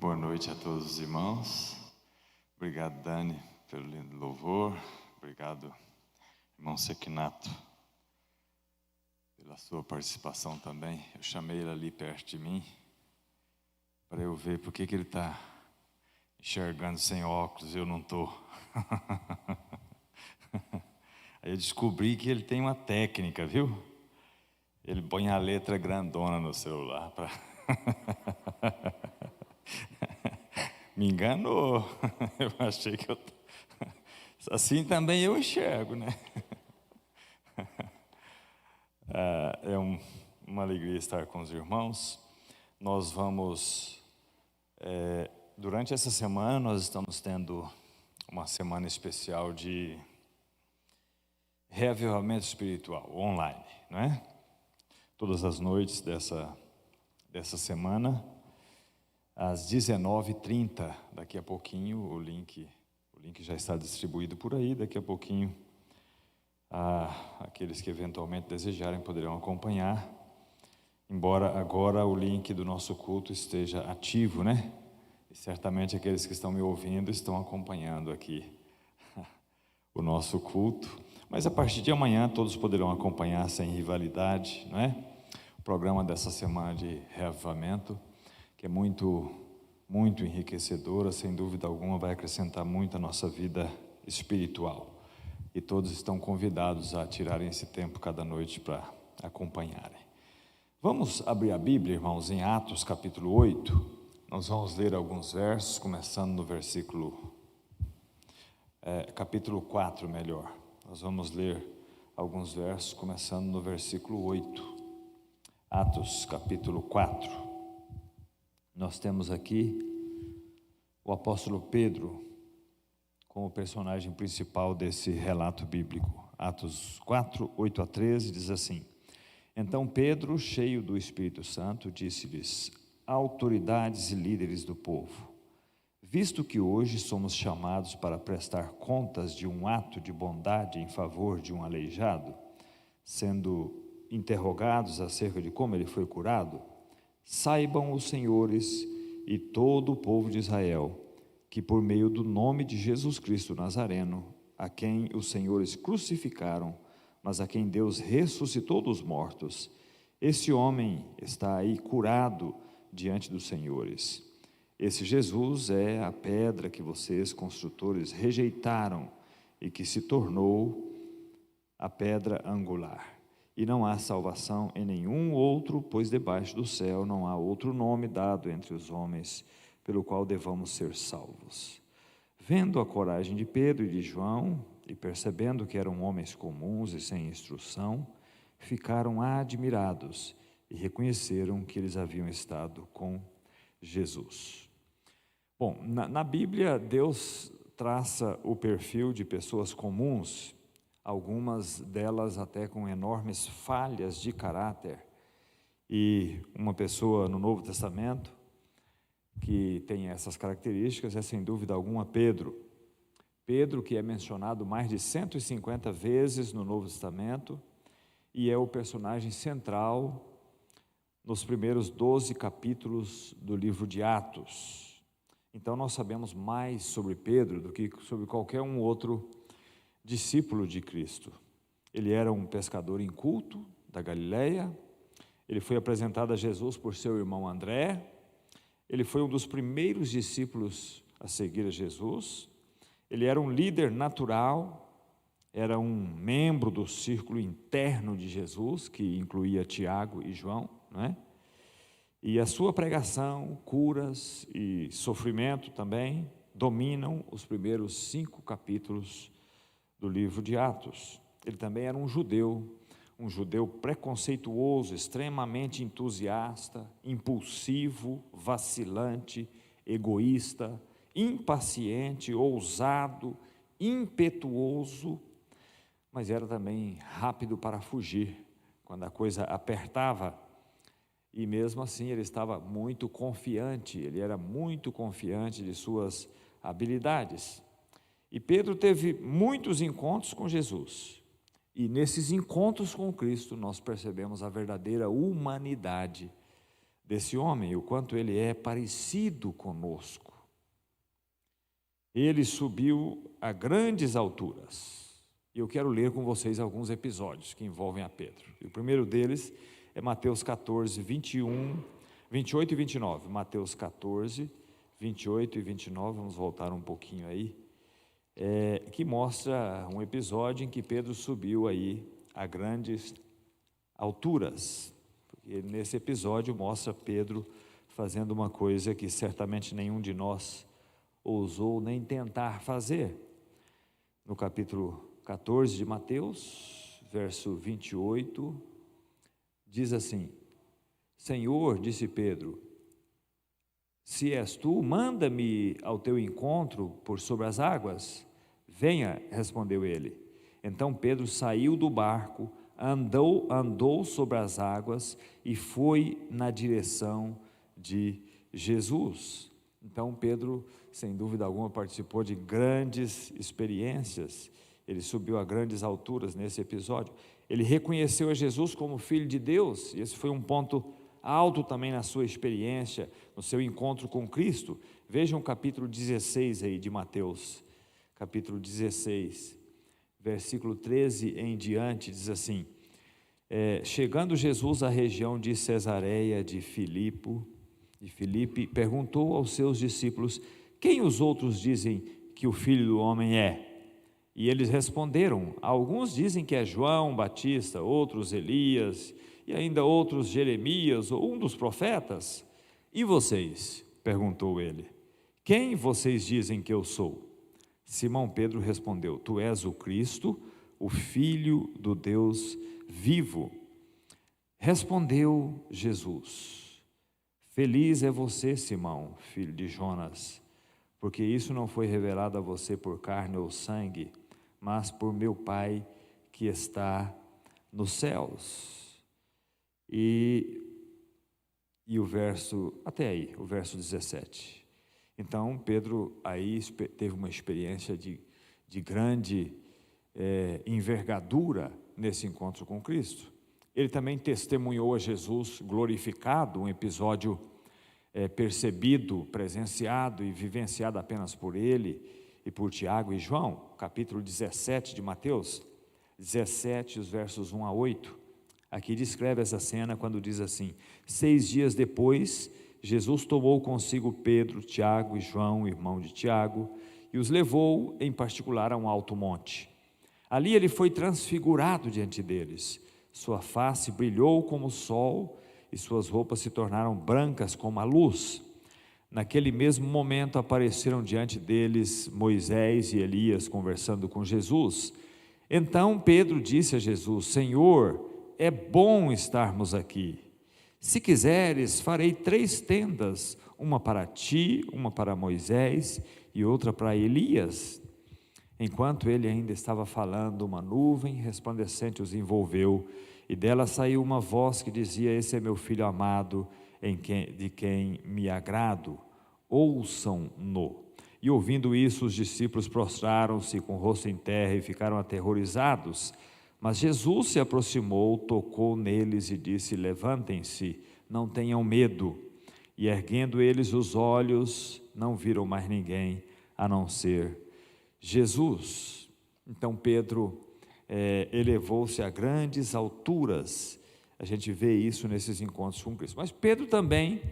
Boa noite a todos os irmãos. Obrigado, Dani, pelo lindo louvor. Obrigado, irmão Sequinato, pela sua participação também. Eu chamei ele ali perto de mim para eu ver por que ele está enxergando sem óculos e eu não estou. Aí eu descobri que ele tem uma técnica, viu? Ele põe a letra grandona no celular para... Me enganou. Eu achei que eu... Assim também eu enxergo, né? É uma alegria estar com os irmãos. Nós vamos... durante essa semana, nós estamos tendo uma semana especial de reavivamento espiritual, online, não é? Todas as noites dessa semana, às 19h30, daqui a pouquinho, o link já está distribuído por aí, daqui a pouquinho, aqueles que eventualmente desejarem poderão acompanhar, embora agora o link do nosso culto esteja ativo, né? E certamente aqueles que estão me ouvindo estão acompanhando aqui o nosso culto, mas a partir de amanhã todos poderão acompanhar sem rivalidade, não é? O programa dessa semana de reavivamento, que é muito, muito enriquecedora, sem dúvida alguma vai acrescentar muito à nossa vida espiritual. E todos estão convidados a tirarem esse tempo cada noite para acompanharem. Vamos abrir a Bíblia, irmãos, em Atos capítulo 8. Nós vamos ler alguns versos, começando no capítulo 4, melhor. Nós vamos ler alguns versos, começando no versículo 8. Atos capítulo 4. Nós temos aqui o apóstolo Pedro como personagem principal desse relato bíblico. Atos 4, 8 a 13 diz assim: Então Pedro, cheio do Espírito Santo, disse-lhes: autoridades e líderes do povo, visto que hoje somos chamados para prestar contas de um ato de bondade em favor de um aleijado, sendo interrogados acerca de como ele foi curado, saibam os senhores e todo o povo de Israel que por meio do nome de Jesus Cristo Nazareno, a quem os senhores crucificaram, mas a quem Deus ressuscitou dos mortos, esse homem está aí curado diante dos senhores. Esse Jesus é a pedra que vocês, construtores, rejeitaram e que se tornou a pedra angular. E não há salvação em nenhum outro, pois debaixo do céu não há outro nome dado entre os homens pelo qual devamos ser salvos. Vendo a coragem de Pedro e de João, e percebendo que eram homens comuns e sem instrução, ficaram admirados e reconheceram que eles haviam estado com Jesus. Bom, na Bíblia, Deus traça o perfil de pessoas comuns, algumas delas até com enormes falhas de caráter, e uma pessoa no Novo Testamento que tem essas características é sem dúvida alguma Pedro. Pedro, que é mencionado mais de 150 vezes no Novo Testamento e é o personagem central nos primeiros 12 capítulos do livro de Atos. Então nós sabemos mais sobre Pedro do que sobre qualquer um outro discípulo de Cristo. Ele era um pescador inculto da Galileia, ele foi apresentado a Jesus por seu irmão André, ele foi um dos primeiros discípulos a seguir a Jesus, ele era um líder natural, era um membro do círculo interno de Jesus, que incluía Tiago e João, não é? E a sua pregação, curas e sofrimento também dominam os primeiros 5 capítulos do livro de Atos. Ele também era um judeu preconceituoso, extremamente entusiasta, impulsivo, vacilante, egoísta, impaciente, ousado, impetuoso, mas era também rápido para fugir quando a coisa apertava. E mesmo assim ele estava muito confiante, ele era muito confiante de suas habilidades. E Pedro teve muitos encontros com Jesus. E nesses encontros com Cristo nós percebemos a verdadeira humanidade desse homem, o quanto ele é parecido conosco. Ele subiu a grandes alturas. E eu quero ler com vocês alguns episódios que envolvem a Pedro. E o primeiro deles é Mateus 14, 28 e 29. Mateus 14, 28 e 29, vamos voltar um pouquinho aí. Que mostra um episódio em que Pedro subiu aí a grandes alturas. Porque nesse episódio mostra Pedro fazendo uma coisa que certamente nenhum de nós ousou nem tentar fazer. No capítulo 14 de Mateus, verso 28, diz assim: Senhor, disse Pedro, se és tu, manda-me ao teu encontro por sobre as águas. Venha, respondeu ele. Então Pedro saiu do barco, andou sobre as águas e foi na direção de Jesus. Então Pedro, sem dúvida alguma, participou de grandes experiências. Ele subiu a grandes alturas nesse episódio. Ele reconheceu a Jesus como Filho de Deus, e esse foi um ponto alto também na sua experiência, no seu encontro com Cristo. Vejam o capítulo 16 aí de Mateus, capítulo 16, versículo 13 em diante, diz assim: chegando Jesus à região de Cesareia de Filipe, perguntou aos seus discípulos: quem os outros dizem que o Filho do Homem é? E eles responderam: alguns dizem que é João Batista, outros Elias, e ainda outros Jeremias ou um dos profetas. E vocês? Perguntou ele. Quem vocês dizem que eu sou? Simão Pedro respondeu: tu és o Cristo, o Filho do Deus vivo. Respondeu Jesus: feliz é você, Simão, filho de Jonas, porque isso não foi revelado a você por carne ou sangue, mas por meu Pai que está nos céus. E o verso, até aí, o verso 17. Então Pedro aí teve uma experiência de grande envergadura nesse encontro com Cristo. Ele também testemunhou a Jesus glorificado, um episódio percebido, presenciado e vivenciado apenas por ele e por Tiago e João. Capítulo 17 de Mateus 17, os versos 1 a 8. Aqui descreve essa cena quando diz assim: 6 dias depois, Jesus tomou consigo Pedro, Tiago e João, irmão de Tiago, e os levou em particular a um alto monte. Ali ele foi transfigurado diante deles. Sua face brilhou como o sol e suas roupas se tornaram brancas como a luz. Naquele mesmo momento apareceram diante deles Moisés e Elias conversando com Jesus. Então Pedro disse a Jesus: Senhor, é bom estarmos aqui. Se quiseres, farei 3 tendas, uma para ti, uma para Moisés e outra para Elias. Enquanto ele ainda estava falando, uma nuvem resplandecente os envolveu, e dela saiu uma voz que dizia: esse é meu filho amado, de quem me agrado, ouçam-no. E ouvindo isso, os discípulos prostraram-se com o rosto em terra e ficaram aterrorizados. Mas Jesus se aproximou, tocou neles e disse: levantem-se, não tenham medo. E erguendo eles os olhos, não viram mais ninguém a não ser Jesus. Então Pedro elevou-se a grandes alturas. A gente vê isso nesses encontros com Cristo. Mas Pedro também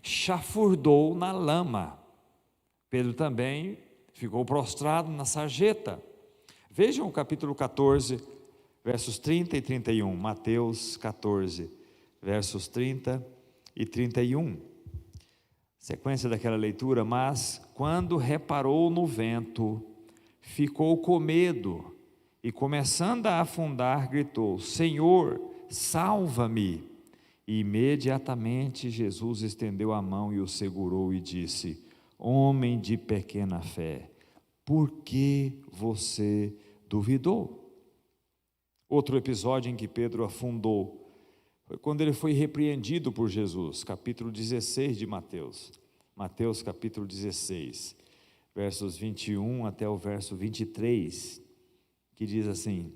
chafurdou na lama. Pedro também ficou prostrado na sarjeta. Vejam o capítulo 14, versos 30 e 31, Mateus 14, versos 30 e 31. Sequência daquela leitura: mas quando reparou no vento, ficou com medo e, começando a afundar, gritou: Senhor, salva-me! E imediatamente Jesus estendeu a mão e o segurou e disse: homem de pequena fé, por que você duvidou? Outro episódio em que Pedro afundou foi quando ele foi repreendido por Jesus, capítulo 16 de Mateus. Mateus capítulo 16, versos 21 até o verso 23, que diz assim: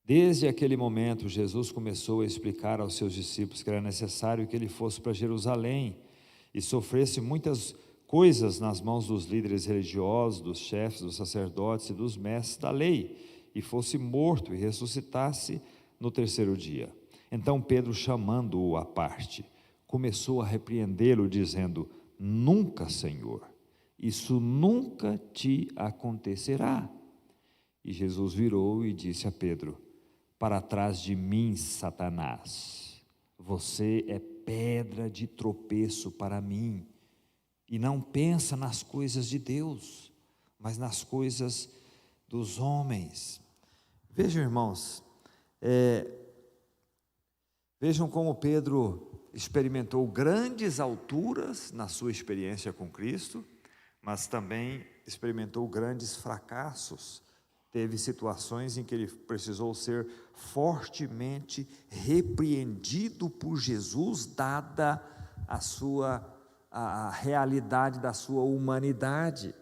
Desde aquele momento, Jesus começou a explicar aos seus discípulos que era necessário que ele fosse para Jerusalém e sofresse muitas coisas nas mãos dos líderes religiosos, dos chefes, dos sacerdotes e dos mestres da lei, e fosse morto e ressuscitasse no terceiro dia. Então Pedro, chamando-o à parte, começou a repreendê-lo, dizendo: Nunca, Senhor, isso nunca te acontecerá. E Jesus virou e disse a Pedro: Para trás de mim, Satanás, você é pedra de tropeço para mim, e não pensa nas coisas de Deus, mas nas coisas dos homens. Vejam, irmãos, vejam como Pedro experimentou grandes alturas na sua experiência com Cristo, mas também experimentou grandes fracassos. Teve situações em que ele precisou ser fortemente repreendido por Jesus, dada a realidade da sua humanidade.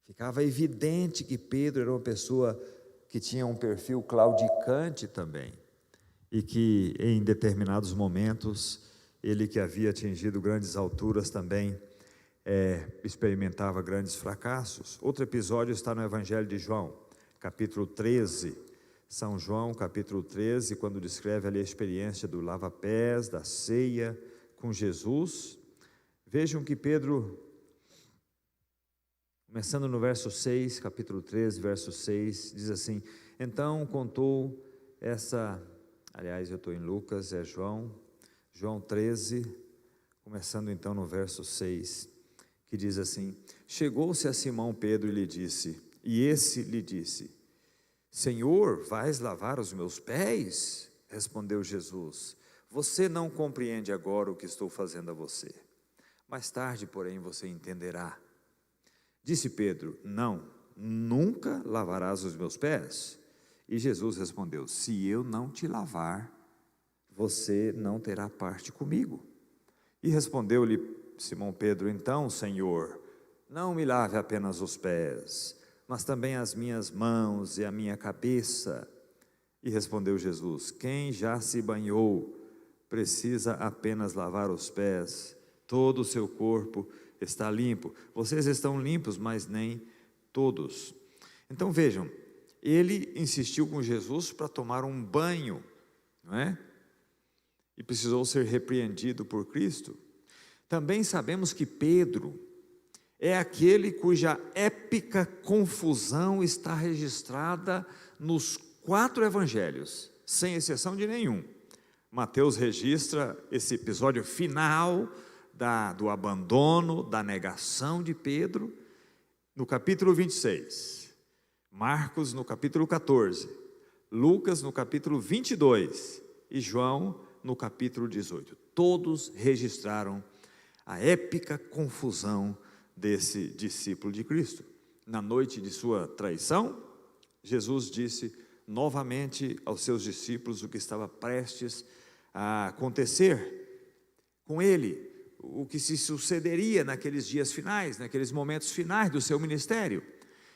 Ficava evidente que Pedro era uma pessoa que tinha um perfil claudicante também, e que em determinados momentos, ele que havia atingido grandes alturas também, experimentava grandes fracassos. Outro episódio está no Evangelho de João, capítulo 13, São João, capítulo 13, quando descreve ali a experiência do lava-pés, da ceia com Jesus. Vejam que Pedro, começando no verso 6, capítulo 13, verso 6, diz assim: Então contou essa, aliás, eu estou em Lucas, é João 13, começando então no verso 6, que diz assim: Chegou-se a Simão Pedro e lhe disse, e esse lhe disse: Senhor, vais lavar os meus pés? Respondeu Jesus: Você não compreende agora o que estou fazendo a você. Mais tarde, porém, você entenderá. Disse Pedro: Não, nunca lavarás os meus pés. E Jesus respondeu: Se eu não te lavar, você não terá parte comigo. E respondeu-lhe Simão Pedro: Então, Senhor, não me lave apenas os pés, mas também as minhas mãos e a minha cabeça. E respondeu Jesus: Quem já se banhou precisa apenas lavar os pés, todo o seu corpo está limpo. Vocês estão limpos, mas nem todos. Então vejam, ele insistiu com Jesus para tomar um banho, não é? E precisou ser repreendido por Cristo. Também sabemos que Pedro é aquele cuja épica confusão está registrada nos 4 evangelhos, sem exceção de nenhum. Mateus registra esse episódio final do abandono, da negação de Pedro, no capítulo 26. Marcos no capítulo 14. Lucas no capítulo 22. E João no capítulo 18. Todos registraram a épica confusão desse discípulo de Cristo. Na noite de sua traição, Jesus disse novamente aos seus discípulos o que estava prestes a acontecer com ele, o que se sucederia naqueles dias finais, naqueles momentos finais do seu ministério.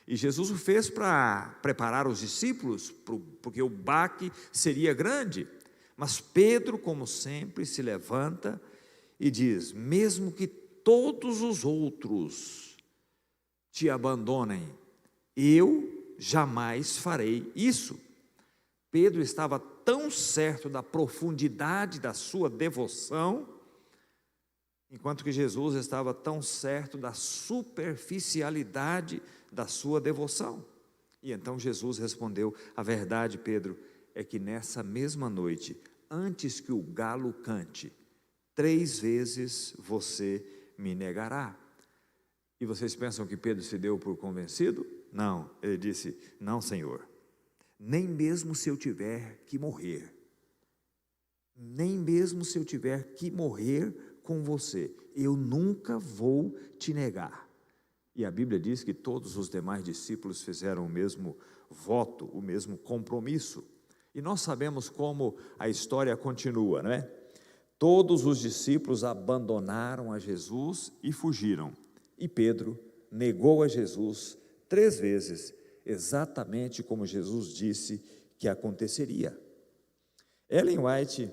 E Jesus o fez para preparar os discípulos, porque o baque seria grande. Mas Pedro, como sempre, se levanta e diz: mesmo que todos os outros te abandonem, eu jamais farei isso. Pedro estava tão certo da profundidade da sua devoção, enquanto que Jesus estava tão certo da superficialidade da sua devoção. E então Jesus respondeu: a verdade, Pedro, é que nessa mesma noite, antes que o galo cante, 3 vezes você me negará. E vocês pensam que Pedro se deu por convencido? Não, ele disse: não, Senhor, nem mesmo se eu tiver que morrer, nem mesmo se eu tiver que morrer com você, eu nunca vou te negar. E a Bíblia diz que todos os demais discípulos fizeram o mesmo voto, o mesmo compromisso. E nós sabemos como a história continua, não é? Todos os discípulos abandonaram a Jesus e fugiram. E Pedro negou a Jesus 3 vezes, exatamente como Jesus disse que aconteceria. Ellen White,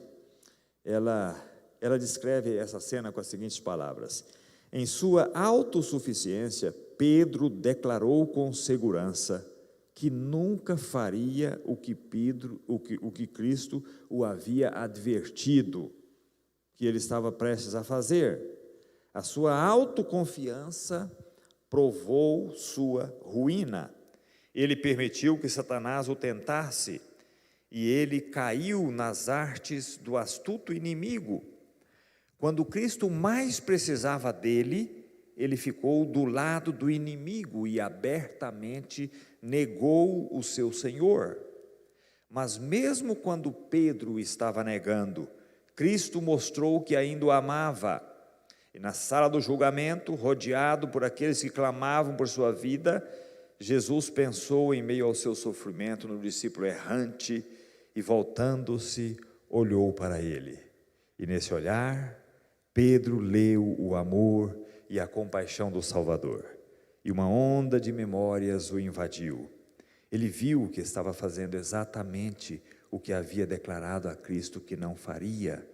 ela descreve essa cena com as seguintes palavras: em sua autossuficiência, Pedro declarou com segurança que nunca faria o que Cristo o havia advertido que ele estava prestes a fazer. A sua autoconfiança provou sua ruína. Ele permitiu que Satanás o tentasse, e ele caiu nas artes do astuto inimigo. Quando Cristo mais precisava dele, ele ficou do lado do inimigo e abertamente negou o seu Senhor. Mas mesmo quando Pedro estava negando, Cristo mostrou que ainda o amava. E na sala do julgamento, rodeado por aqueles que clamavam por sua vida, Jesus pensou em meio ao seu sofrimento no discípulo errante e, voltando-se, olhou para ele. E nesse olhar, Pedro leu o amor e a compaixão do Salvador, e uma onda de memórias o invadiu. Ele viu que estava fazendo exatamente o que havia declarado a Cristo que não faria.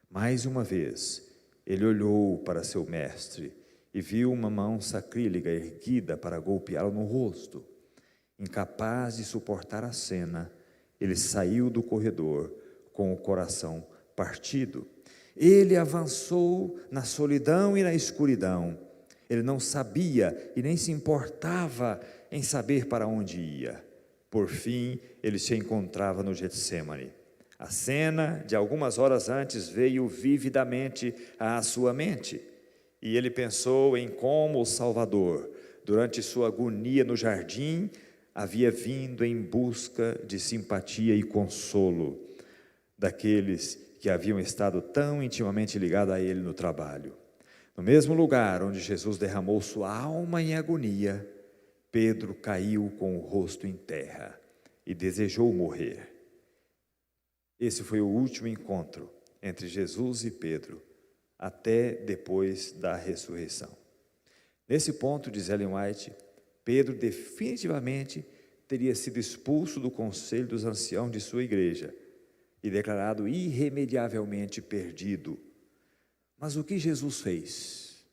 Mais uma vez, ele olhou para seu mestre e viu uma mão sacrílega erguida para golpeá-lo no rosto. Incapaz de suportar a cena, ele saiu do corredor com o coração partido. Ele avançou na solidão e na escuridão. Ele não sabia e nem se importava em saber para onde ia. Por fim, ele se encontrava no Getsêmani. A cena de algumas horas antes veio vividamente à sua mente, e ele pensou em como o Salvador, durante sua agonia no jardim, havia vindo em busca de simpatia e consolo daqueles que haviam estado tão intimamente ligados a ele no trabalho. No mesmo lugar onde Jesus derramou sua alma em agonia, Pedro caiu com o rosto em terra e desejou morrer. Esse foi o último encontro entre Jesus e Pedro, até depois da ressurreição. Nesse ponto, diz Ellen White, Pedro definitivamente teria sido expulso do conselho dos anciãos de sua igreja e declarado irremediavelmente perdido. Mas o que Jesus fez?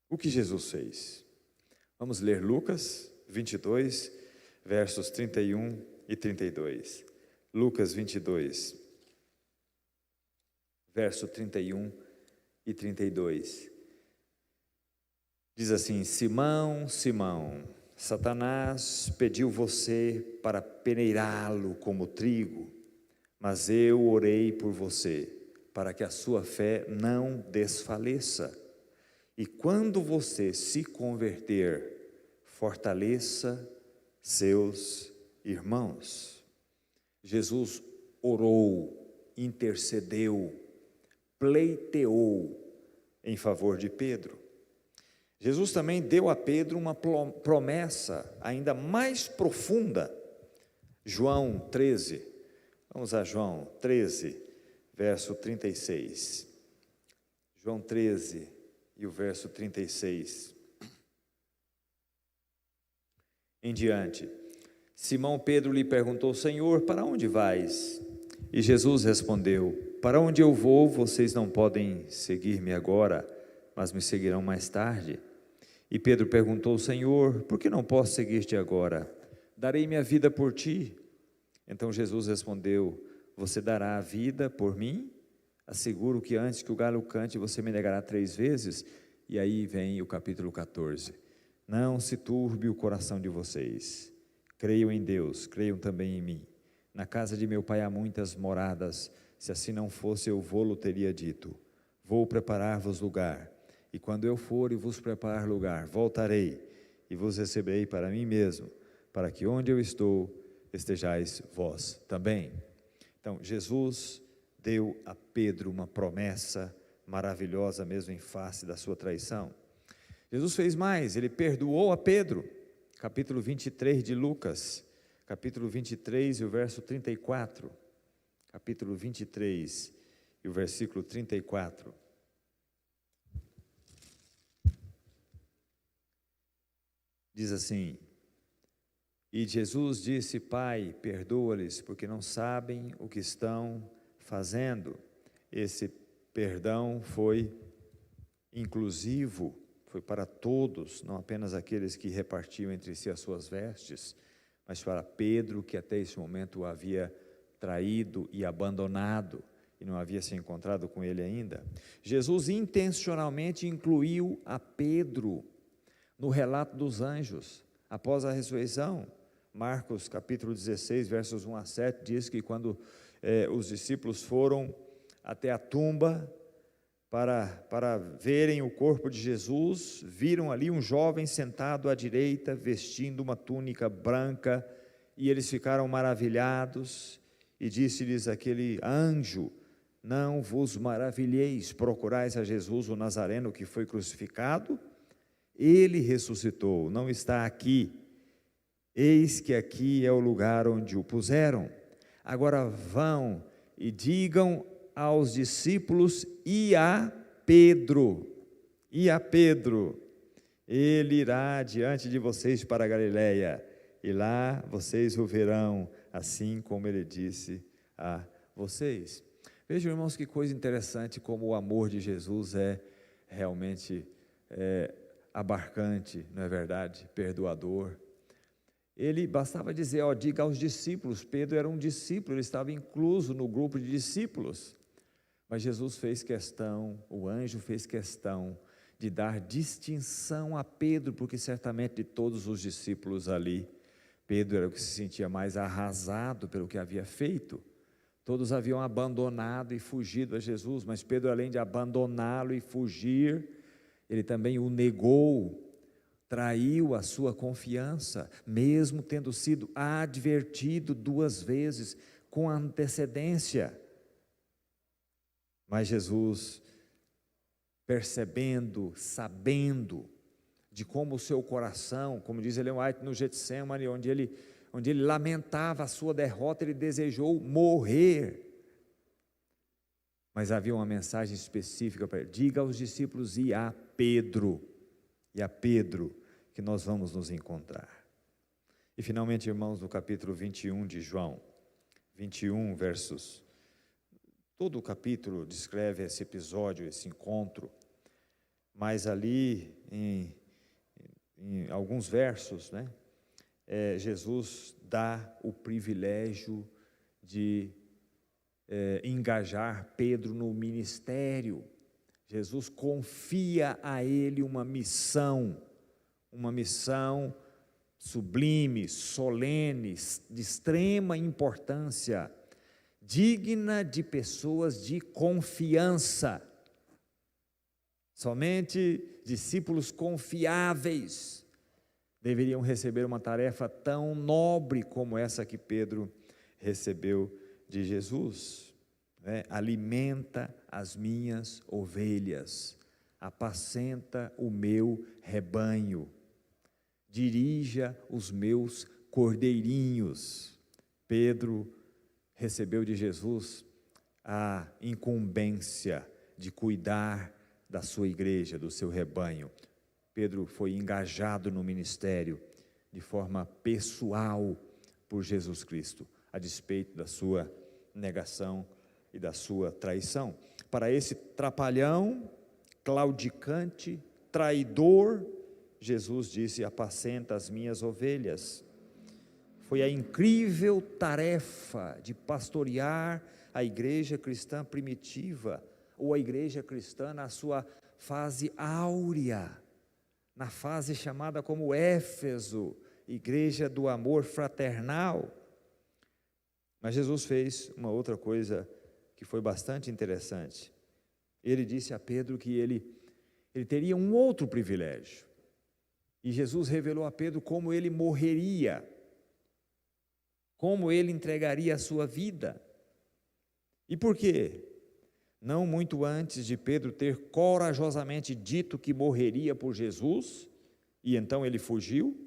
O que Jesus fez? Vamos ler Lucas 22, versos 31 e 32. Lucas 22, verso 31 e 32. Diz assim: Simão, Simão, Satanás pediu você para peneirá-lo como trigo, mas eu orei por você, para que a sua fé não desfaleça. E quando você se converter, fortaleça seus irmãos. Jesus orou, intercedeu, pleiteou em favor de Pedro. Jesus também deu a Pedro uma promessa ainda mais profunda. João 13, vamos a João 13, verso 36. João 13 e o verso 36. Em diante, Simão Pedro lhe perguntou: Senhor, para onde vais? E Jesus respondeu: Para onde eu vou, vocês não podem seguir-me agora, mas me seguirão mais tarde. E Pedro perguntou: Senhor, por que não posso seguir-te agora? Darei minha vida por ti. Então Jesus respondeu: Você dará a vida por mim? Asseguro que antes que o galo cante, você me negará 3 vezes. E aí vem o capítulo 14. Não se turbe o coração de vocês. Creiam em Deus, creiam também em mim. Na casa de meu pai há muitas moradas. Se assim não fosse, eu vô-lo teria dito. Vou preparar-vos lugar. E quando eu for e vos preparar lugar, voltarei e vos receberei para mim mesmo, para que onde eu estou, estejais vós também. Então, Jesus deu a Pedro uma promessa maravilhosa, mesmo em face da sua traição. Jesus fez mais, ele perdoou a Pedro. Capítulo 23 de Lucas, capítulo 23 e o verso 34. Capítulo 23 e o versículo 34. Diz assim: E Jesus disse: Pai, perdoa-lhes, porque não sabem o que estão fazendo. Esse perdão foi inclusivo, foi para todos, não apenas aqueles que repartiam entre si as suas vestes, mas para Pedro, que até esse momento o havia traído e abandonado, e não havia se encontrado com ele ainda. Jesus intencionalmente incluiu a Pedro no relato dos anjos, após a ressurreição. Marcos capítulo 16, versos 1 a 7, diz que quando os discípulos foram até a tumba para verem o corpo de Jesus, viram ali um jovem sentado à direita, vestindo uma túnica branca, e eles ficaram maravilhados, e disse-lhes aquele anjo: não vos maravilheis, procurais a Jesus o Nazareno que foi crucificado, ele ressuscitou, não está aqui, eis que aqui é o lugar onde o puseram. Agora vão e digam aos discípulos e a Pedro, ele irá diante de vocês para a Galileia, e lá vocês o verão, assim como ele disse a vocês. Vejam, irmãos, que coisa interessante como o amor de Jesus é realmente abarcante, não é verdade? Perdoador. Ele bastava dizer, diga aos discípulos. Pedro era um discípulo, ele estava incluso no grupo de discípulos. Mas Jesus fez questão, o anjo fez questão de dar distinção a Pedro, porque certamente de todos os discípulos ali, Pedro era o que se sentia mais arrasado pelo que havia feito. Todos haviam abandonado e fugido a Jesus, mas Pedro, além de abandoná-lo e fugir, ele também o negou, traiu a sua confiança, mesmo tendo sido advertido 2 vezes com antecedência. Mas Jesus, percebendo, sabendo de como o seu coração, como diz Ellen White no Getsemane, onde ele lamentava a sua derrota, ele desejou morrer. Mas havia uma mensagem específica para ele: diga aos discípulos e a Pedro que nós vamos nos encontrar. E finalmente, irmãos, no capítulo 21 de João, 21 versos, todo o capítulo descreve esse episódio, esse encontro, mas ali em alguns versos, Jesus dá o privilégio de engajar Pedro no ministério. Jesus confia a ele uma missão sublime, solene, de extrema importância, digna de pessoas de confiança. Somente discípulos confiáveis deveriam receber uma tarefa tão nobre como essa que Pedro recebeu de Jesus. Alimenta as minhas ovelhas, apacenta o meu rebanho, dirija os meus cordeirinhos. Pedro recebeu de Jesus a incumbência de cuidar da sua igreja, do seu rebanho. Pedro foi engajado no ministério de forma pessoal por Jesus Cristo, a despeito da sua negação e da sua traição. Para esse trapalhão, claudicante, traidor, Jesus disse: apacenta as minhas ovelhas. Foi a incrível tarefa de pastorear a igreja cristã primitiva, ou a igreja cristã na sua fase áurea, na fase chamada como Éfeso, igreja do amor fraternal. Mas Jesus fez uma outra coisa que foi bastante interessante. Ele disse a Pedro que ele teria um outro privilégio. E Jesus revelou a Pedro como ele morreria, como ele entregaria a sua vida. E por quê? Não muito antes de Pedro ter corajosamente dito que morreria por Jesus, e então ele fugiu,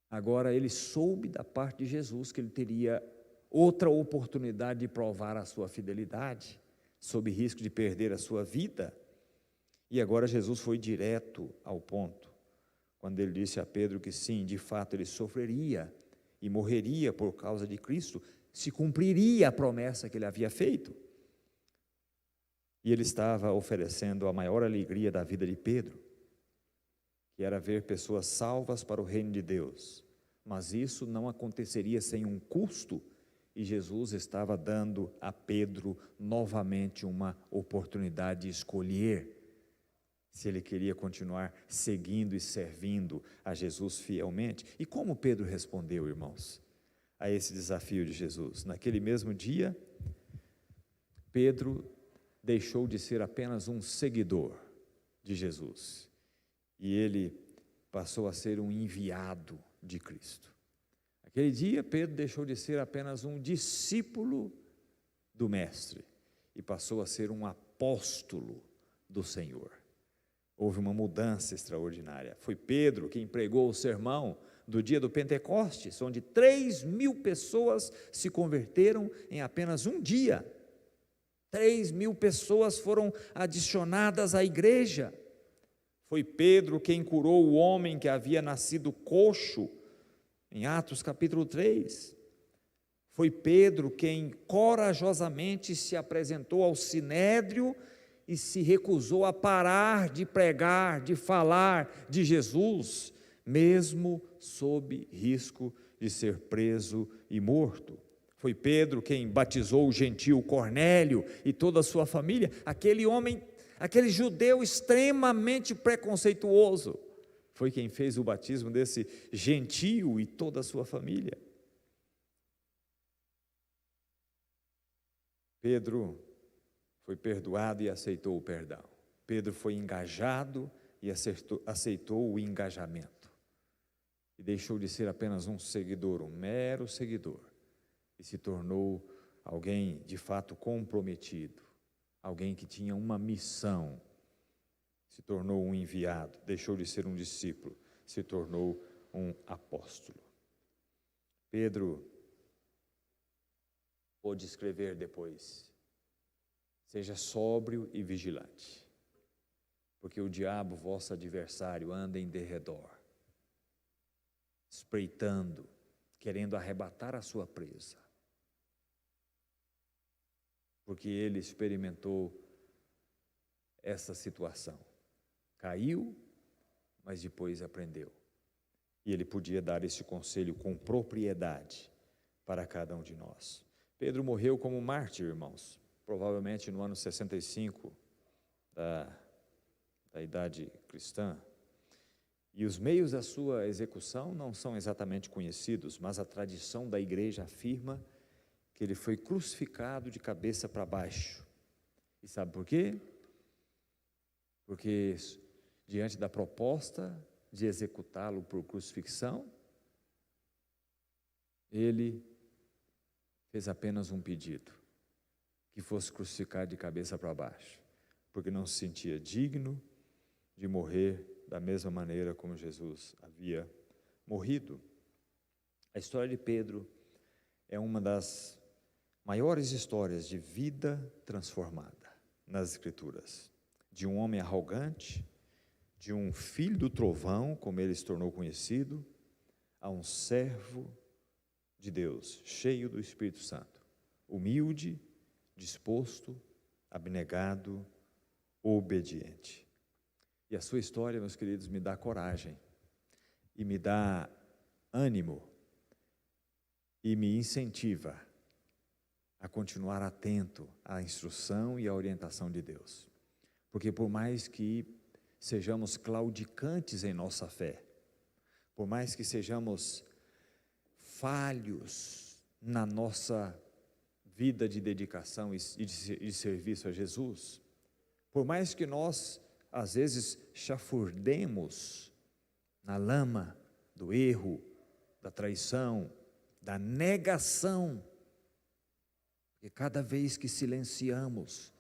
agora ele soube da parte de Jesus que ele teria outra oportunidade de provar a sua fidelidade, sob risco de perder a sua vida. E agora Jesus foi direto ao ponto, quando ele disse a Pedro que sim, de fato ele sofreria e morreria por causa de Cristo, se cumpriria a promessa que ele havia feito. E ele estava oferecendo a maior alegria da vida de Pedro, que era ver pessoas salvas para o reino de Deus. Mas isso não aconteceria sem um custo, e Jesus estava dando a Pedro novamente uma oportunidade de escolher se ele queria continuar seguindo e servindo a Jesus fielmente. E como Pedro respondeu, irmãos, a esse desafio de Jesus? Naquele mesmo dia, Pedro deixou de ser apenas um seguidor de Jesus, e ele passou a ser um enviado de Cristo. Aquele dia, Pedro deixou de ser apenas um discípulo do Mestre e passou a ser um apóstolo do Senhor. Houve uma mudança extraordinária. Foi Pedro quem pregou o sermão do dia do Pentecostes, onde 3.000 pessoas se converteram em apenas um dia. 3.000 pessoas foram adicionadas à igreja. Foi Pedro quem curou o homem que havia nascido coxo, em Atos capítulo 3. Foi Pedro quem corajosamente se apresentou ao sinédrio e se recusou a parar de pregar, de falar de Jesus, mesmo sob risco de ser preso e morto. Foi Pedro quem batizou o gentio Cornélio e toda a sua família, aquele homem, aquele judeu extremamente preconceituoso. Foi quem fez o batismo desse gentio e toda a sua família. Pedro foi perdoado e aceitou o perdão. Pedro foi engajado e aceitou o engajamento. E deixou de ser apenas um seguidor, um mero seguidor, e se tornou alguém de fato comprometido, alguém que tinha uma missão. Se tornou um enviado, deixou de ser um discípulo, se tornou um apóstolo. Pedro pôde escrever depois: seja sóbrio e vigilante, porque o diabo, vosso adversário, anda em derredor, espreitando, querendo arrebatar a sua presa, porque ele experimentou essa situação. Caiu, mas depois aprendeu. E ele podia dar esse conselho com propriedade para cada um de nós. Pedro morreu como mártir, irmãos, provavelmente no ano 65 da idade cristã. E os meios da sua execução não são exatamente conhecidos, mas a tradição da igreja afirma que ele foi crucificado de cabeça para baixo. E sabe por quê? Porque diante da proposta de executá-lo por crucifixão, ele fez apenas um pedido: que fosse crucificado de cabeça para baixo, porque não se sentia digno de morrer da mesma maneira como Jesus havia morrido. A história de Pedro é uma das maiores histórias de vida transformada nas Escrituras, de um homem arrogante, de um filho do trovão, como ele se tornou conhecido, a um servo de Deus, cheio do Espírito Santo, humilde, disposto, abnegado, obediente. E a sua história, meus queridos, me dá coragem, e me dá ânimo, e me incentiva a continuar atento à instrução e à orientação de Deus. Porque por mais que sejamos claudicantes em nossa fé, por mais que sejamos falhos na nossa vida de dedicação e de serviço a Jesus, por mais que nós, às vezes, chafurdemos na lama do erro, da traição, da negação, porque cada vez que silenciamos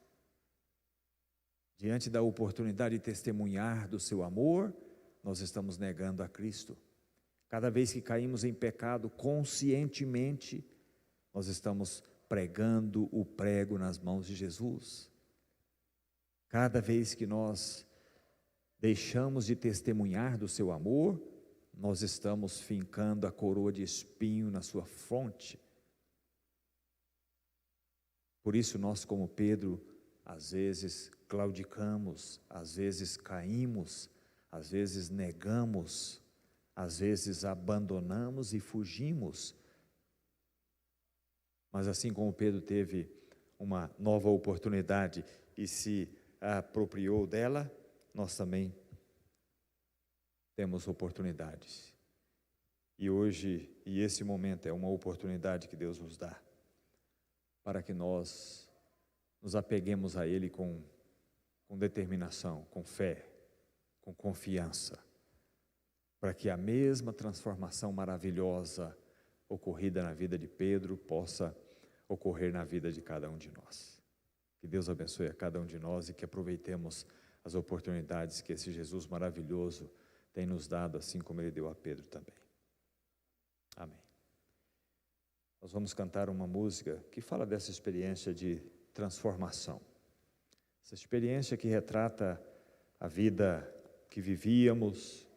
diante da oportunidade de testemunhar do seu amor, nós estamos negando a Cristo. Cada vez que caímos em pecado conscientemente, nós estamos pregando o prego nas mãos de Jesus. Cada vez que nós deixamos de testemunhar do seu amor, nós estamos fincando a coroa de espinho na sua fronte. Por isso nós, como Pedro, às vezes claudicamos, às vezes caímos, às vezes negamos, às vezes abandonamos e fugimos. Mas assim como Pedro teve uma nova oportunidade e se apropriou dela, nós também temos oportunidades. E hoje, e esse momento é uma oportunidade que Deus nos dá, para que nós nos apeguemos a Ele com determinação, com fé, com confiança, para que a mesma transformação maravilhosa ocorrida na vida de Pedro possa ocorrer na vida de cada um de nós. Que Deus abençoe a cada um de nós e que aproveitemos as oportunidades que esse Jesus maravilhoso tem nos dado, assim como Ele deu a Pedro também. Amém. Nós vamos cantar uma música que fala dessa experiência de transformação. Essa experiência que retrata a vida que vivíamos,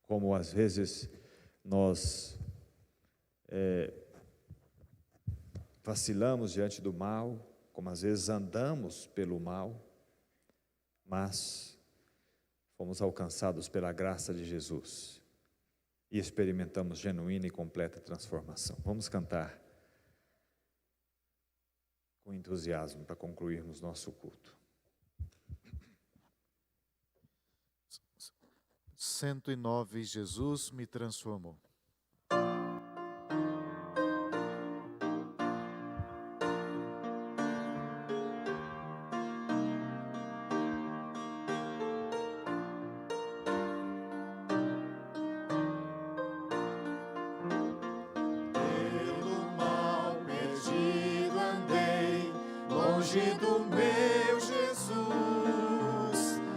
como às vezes nós vacilamos diante do mal, como às vezes andamos pelo mal, mas fomos alcançados pela graça de Jesus e experimentamos genuína e completa transformação. Vamos cantar com entusiasmo para concluirmos nosso culto. 109, Jesus me transformou. Longe do meu Jesus,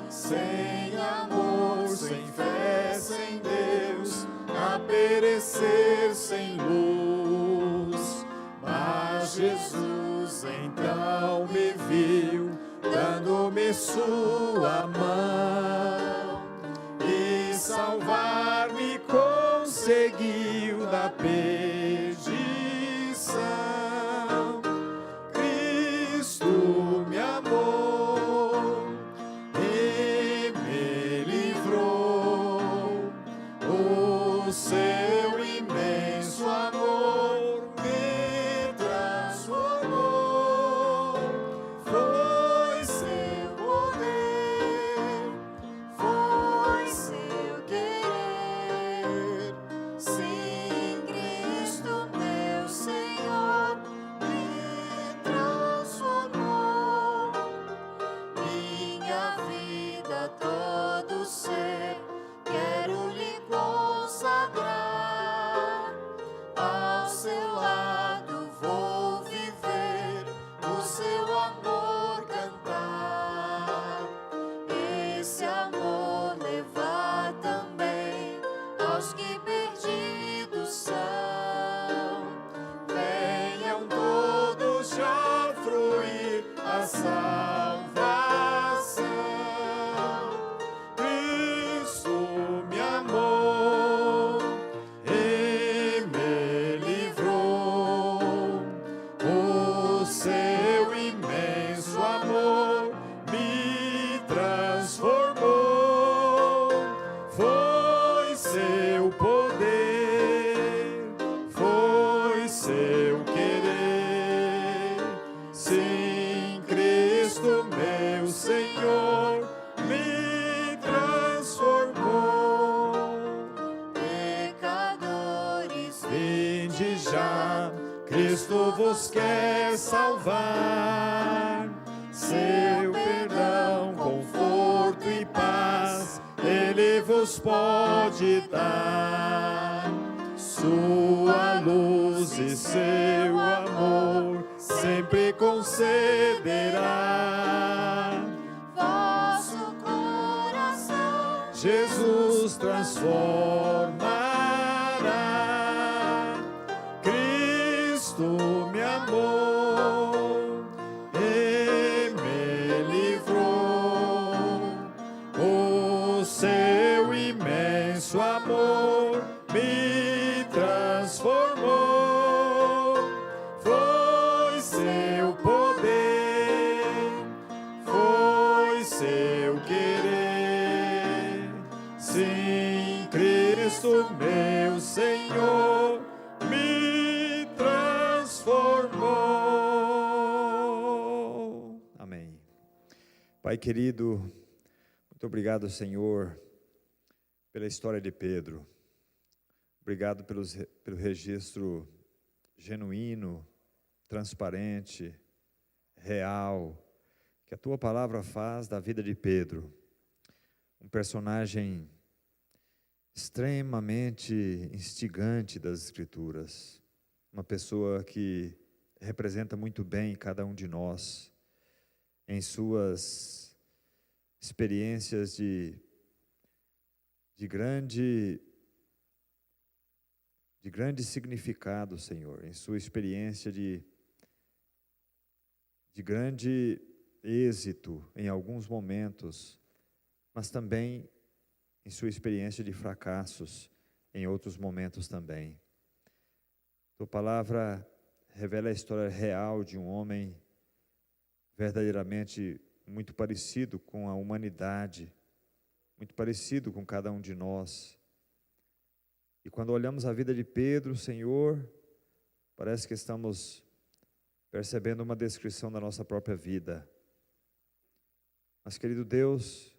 sem amor, sem fé, sem Deus, a perecer sem luz. Mas Jesus então me viu, dando-me sua mão, e salvar-me conseguiu da perdição. Cristo vos quer salvar, seu perdão, conforto e paz, Ele vos pode dar. Sua luz e seu amor sempre concederá. Vosso coração Jesus transformará. Cristo me amou e me livrou. O Pai querido, muito obrigado, Senhor, pela história de Pedro. Obrigado pelo registro genuíno, transparente, real, que a Tua palavra faz da vida de Pedro. Um personagem extremamente instigante das Escrituras. Uma pessoa que representa muito bem cada um de nós, em suas experiências de grande significado, Senhor, em sua experiência de grande êxito em alguns momentos, mas também em sua experiência de fracassos em outros momentos também. Tua palavra revela a história real de um homem verdadeiramente muito parecido com a humanidade, muito parecido com cada um de nós. E quando olhamos a vida de Pedro, Senhor, parece que estamos percebendo uma descrição da nossa própria vida. Mas, querido Deus,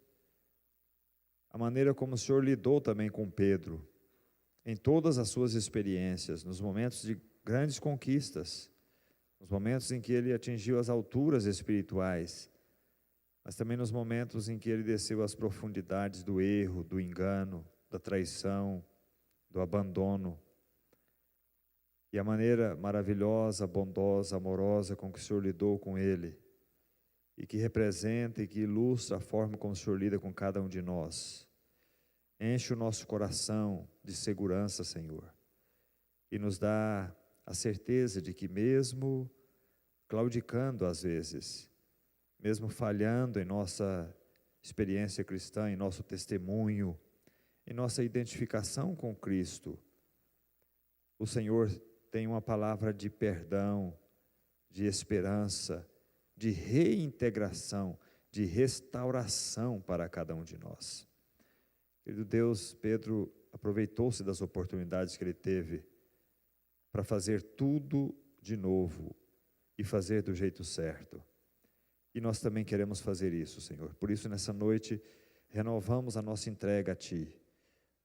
a maneira como o Senhor lidou também com Pedro, em todas as suas experiências, nos momentos de grandes conquistas, nos momentos em que ele atingiu as alturas espirituais, mas também nos momentos em que ele desceu às profundidades do erro, do engano, da traição, do abandono. E a maneira maravilhosa, bondosa, amorosa com que o Senhor lidou com ele, e que representa e que ilustra a forma como o Senhor lida com cada um de nós. Enche o nosso coração de segurança, Senhor, e nos dá a certeza de que mesmo claudicando às vezes, mesmo falhando em nossa experiência cristã, em nosso testemunho, em nossa identificação com Cristo, o Senhor tem uma palavra de perdão, de esperança, de reintegração, de restauração para cada um de nós. Querido Deus, Pedro aproveitou-se das oportunidades que ele teve para fazer tudo de novo e fazer do jeito certo. E nós também queremos fazer isso, Senhor. Por isso, nessa noite, renovamos a nossa entrega a Ti,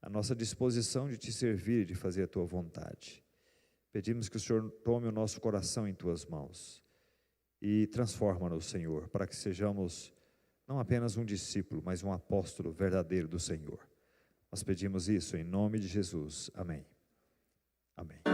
a nossa disposição de Te servir e de fazer a Tua vontade. Pedimos que o Senhor tome o nosso coração em Tuas mãos e transforma-nos, Senhor, para que sejamos não apenas um discípulo, mas um apóstolo verdadeiro do Senhor. Nós pedimos isso em nome de Jesus. Amém. Amém.